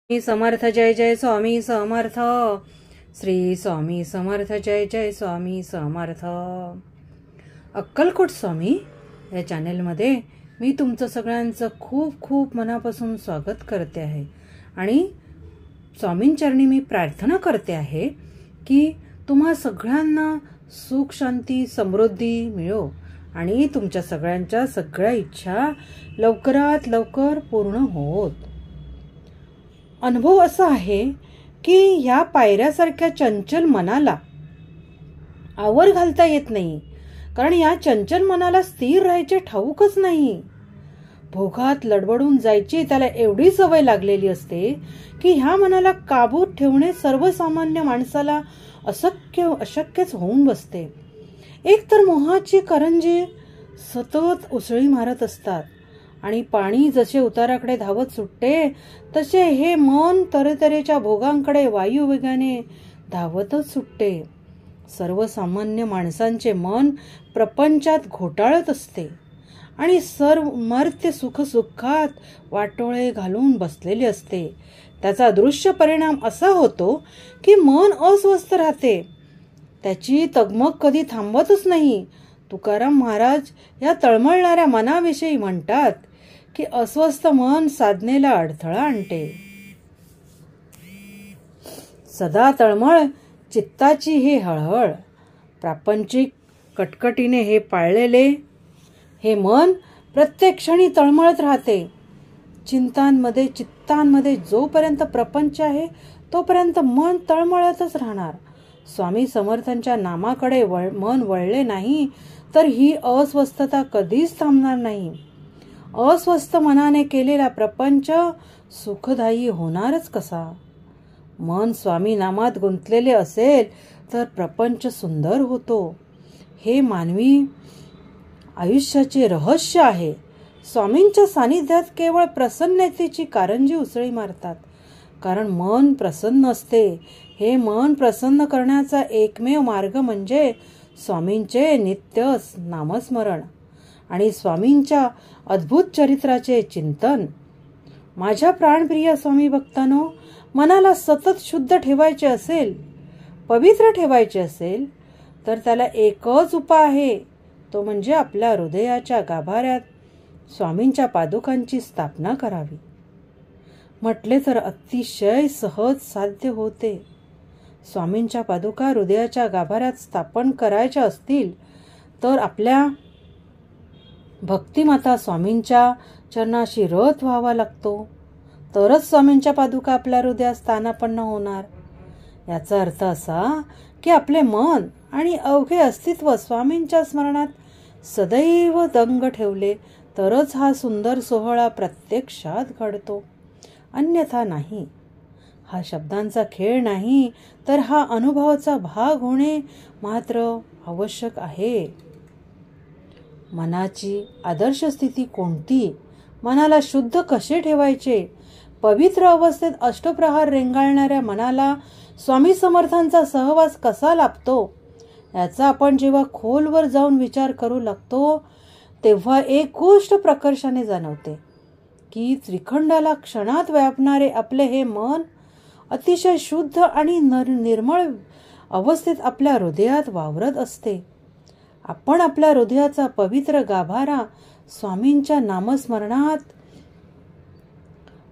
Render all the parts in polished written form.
स्वामी समर्थ जय जय स्वामी समर्थ. श्री स्वामी समर्थ जय जय स्वामी समर्थ. अक्कलकोट स्वामी या चॅनेलमध्ये मी तुमचं सगळ्यांचं खूप खूप मनापासून स्वागत करते आहे आणि स्वामींचरणी मी प्रार्थना करते आहे की तुम्हा सगळ्यांना सुख शांती समृद्धी मिळो आणि तुमच्या सगळ्यांच्या सगळ्या इच्छा लवकरात लवकर पूर्ण होत. अनुभव असा आहे की ह्या पायऱ्यासारख्या चंचल मनाला आवर घालता येत नाही, कारण या चंचल मनाला स्थिर राहायचे ठाऊकच नाही. भोगात लडबडून जायची त्याला एवढी सवय लागलेली असते की ह्या मनाला काबूत ठेवणे सर्वसामान्य माणसाला अशक्यच होऊन बसते. एक तर मोहाची करंजी सतत उसळी मारत असतात आणि पाणी जसे उताराकडे धावत सुटते तसे हे मन तऱ्हेतऱ्हेच्या भोगांकडे वायुवेगाने धावतच सुटते. सर्वसामान्य माणसांचे मन प्रपंचात घोटाळत असते आणि सर्व मर्त्य सुखात वाटोळे घालून बसलेले असते. त्याचा दृश्य परिणाम असा होतो की मन अस्वस्थ राहते, त्याची तगमग कधी थांबतच नाही. तुकाराम महाराज या तळमळणाऱ्या मनाविषयी म्हणतात की अस्वस्थ मन साधनेला अडथळा आणते. सदा तळमळ चित्ताची ही हळहळ, प्रापंचिक कटकटीने हे पाळलेले हे मन प्रत्येक क्षणी तळमळत राहते. चित्तांमध्ये जोपर्यंत प्रपंच आहे तोपर्यंत मन तळमळतच राहणार. स्वामी समर्थांच्या नामाकडे मन वळले नाही तर ही अस्वस्थता कधीच थांबणार नाही. अस्वस्थ मनाने केलेला प्रपंच सुखदायी होणारच कसा? मन स्वामी नामात गुंतलेले असेल तर प्रपंच सुंदर होतो. हे मानवी आयुष्याचे रहस्य आहे. स्वामींच्या सानिध्यात केवळ प्रसन्नतेची कारंजी उसळी मारतात, कारण मन प्रसन्न असते. हे मन प्रसन्न करण्याचा एकमेव मार्ग म्हणजे स्वामींचे नित्य नामस्मरण आणि स्वामींच्या अद्भुत चरित्राचे चिंतन. माझ्या प्राणप्रिय स्वामी भक्तांनो, मनाला सतत शुद्ध ठेवायचे असेल, पवित्र ठेवायचे असेल तर त्याला एकच उपाय आहे, तो म्हणजे आपल्या हृदयाच्या गाभाऱ्यात स्वामींच्या पादुकांची स्थापना करावी. म्हटले तर अतिशय सहज साध्य होते. स्वामींच्या पादुका हृदयाच्या गाभाऱ्यात स्थापन करायच्या असतील तर आपल्या भक्तिमाता स्वामींच्या चरणाशी रत व्हावा लागतो, तरच स्वामींच्या पादुका आपल्या हृदयात स्थानापन्न होणार. याचा अर्थ असा की आपले मन आणि अवघे अस्तित्व स्वामींच्या स्मरणात सदैव दंग ठेवले तरच हा सुंदर सोहळा प्रत्यक्षात घडतो, अन्यथा नाही. हा शब्दांचा खेळ नाही, तर हा अनुभवाचा भाग होणे मात्र आवश्यक आहे. मनाची आदर्श स्थिती कोणती? मनाला शुद्ध कसे ठेवायचे? पवित्र अवस्थेत अष्टप्रहार रेंगाळणाऱ्या मनाला स्वामी समर्थांचा सहवास कसा लाभतो याचा आपण जेव्हा खोलवर जाऊन विचार करू लागतो तेव्हा एक गोष्ट प्रकर्षाने जाणवते की त्रिखंडाला क्षणात व्यापणारे आपले हे मन अतिशय शुद्ध आणि निर्मळ अवस्थेत आपल्या हृदयात वावरत असते. आपण आपल्या हृदयाचा पवित्र गाभारा स्वामींच्या नामस्मरणात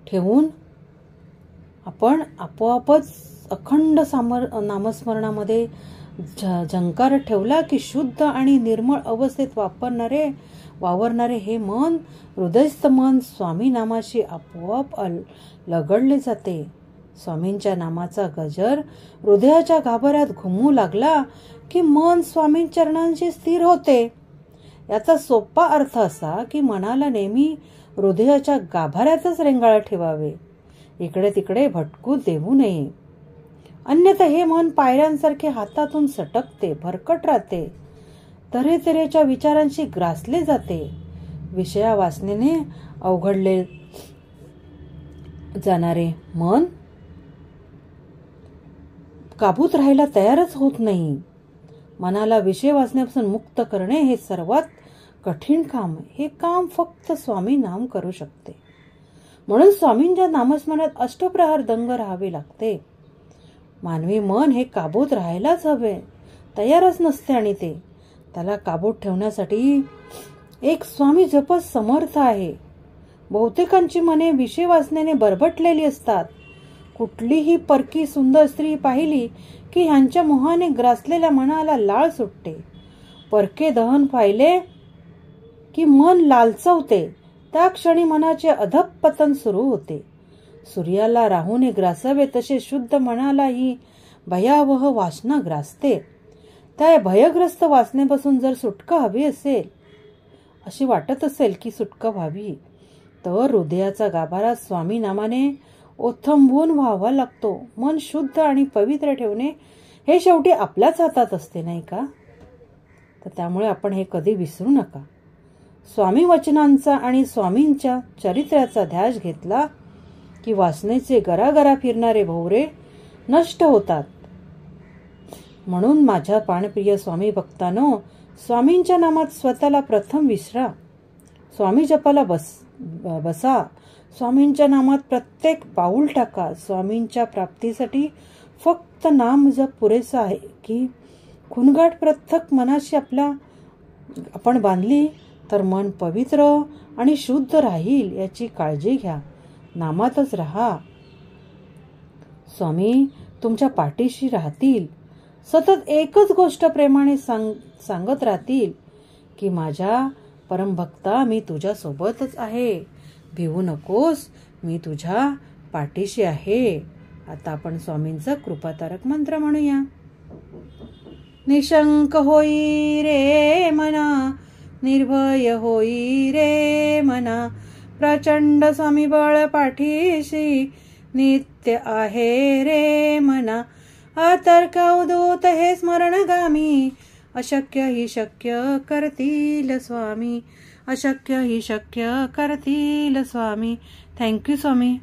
ठेवून आपण आपोआपच अखंड नामस्मरणामध्ये झंकार ठेवला की शुद्ध आणि निर्मळ अवस्थेत वावरणारे हे मन, हृदयस्थ मन स्वामी नामाशी आपोआप लगडले जाते. स्वामींच्या नामाचा गजर हृदयाच्या गाभाऱ्यात घुमू लागला की मन स्वामी चरणांशी स्थिर होते. याचा सोपा अर्थ असा की मनाला नेहमी हृदयाच्या गाभाऱ्यातच रेंगाळत ठेवावे, इकडे तिकडे भटकू देऊ नये. अन्यथा हे मन पायऱ्यांसारखे हातातून सटकते, भरकट राहते, तऱ्हेतऱ्हेच्या विचारांशी ग्रासले जाते. विषया वासनेने अवघडले जाणारे मन काबूत राहायला तयारच होत नाही. मनाला विषय वासनेपासून मुक्त करणे हे सर्वात कठीण काम. हे काम फक्त स्वामी नाम करू शकते. म्हणून स्वामींच्या नामस्मरणात अष्टप्रहर दंग राहावे लागते. मानवी मन हे काबूत राहायलाच हवे, तयारच नसते. आणि ते त्याला काबूत ठेवण्यासाठी एक स्वामी जपच समर्थ आहे. बहुतेकांची मने विषय वासनेने बरबटलेली असतात. कुठलीही परकी सुंदर स्त्री पाहिली की ह्यांच्या मोहाने ग्रासलेल्या मनाला लाळ सुटते. परके दहन पाहिले की मन लालचवते. त्या क्षणी मनाचे अधःपतन सुरू होते. सूर्याला राहूने ग्रासावे तसे शुद्ध मनाला ही भयावह वासना ग्रासते. त्या भयग्रस्त वासनेपासून जर सुटका हवी असेल, अशी वाटत असेल की सुटका व्हावी, तर हृदयाचा गाभारा स्वामी नामाने ओथंबून व्हावा लागतो. मन शुद्ध आणि पवित्र ठेवणे हे शेवटी आपल्याच हातात असते, नाही का? तर त्यामुळे आपण हे कधी विसरू नका. स्वामी वचनांचा आणि स्वामींच्या चरित्राचा ध्यास घेतला की वासनेचे गरागरा फिरणारे भोवरे नष्ट होतात. म्हणून माझ्या प्राणप्रिय स्वामी भक्तांनो, स्वामींच्या नामात स्वतःला प्रथम विसरा. स्वामी जपाला बसा. स्वामींच्या नामात प्रत्येक पाऊल टाका. स्वामींच्या प्राप्तीसाठी फक्त नाम जप पुरेसा आहे की खुणगाठ प्रत्येक मनाशी आपण बांधली तर मन पवित्र आणि शुद्ध राहील याची काळजी घ्या. नामातच राहा. स्वामी तुमच्या पाठीशी राहतील. सतत एकच गोष्ट प्रेमाने सांगत राहतील की माझ्या परमभक्ता, मी तुझ्या सोबतच आहे. भिवू नकोस, मी तुझ्या पाठीशी आहे. आता आपण स्वामींचा कृपातारक मंत्र म्हणूया. निशंक होई रे मना, निर्भय होई रे मना, प्रचंड स्वामी बळ पाठीशी नित्य आहे रे मना. अतर्क अवधूत हे स्मरणगामी, अशक्य ही शक्य करतील स्वामी, अशक्य ही शक्य करतील स्वामी. थँक्यू स्वामी.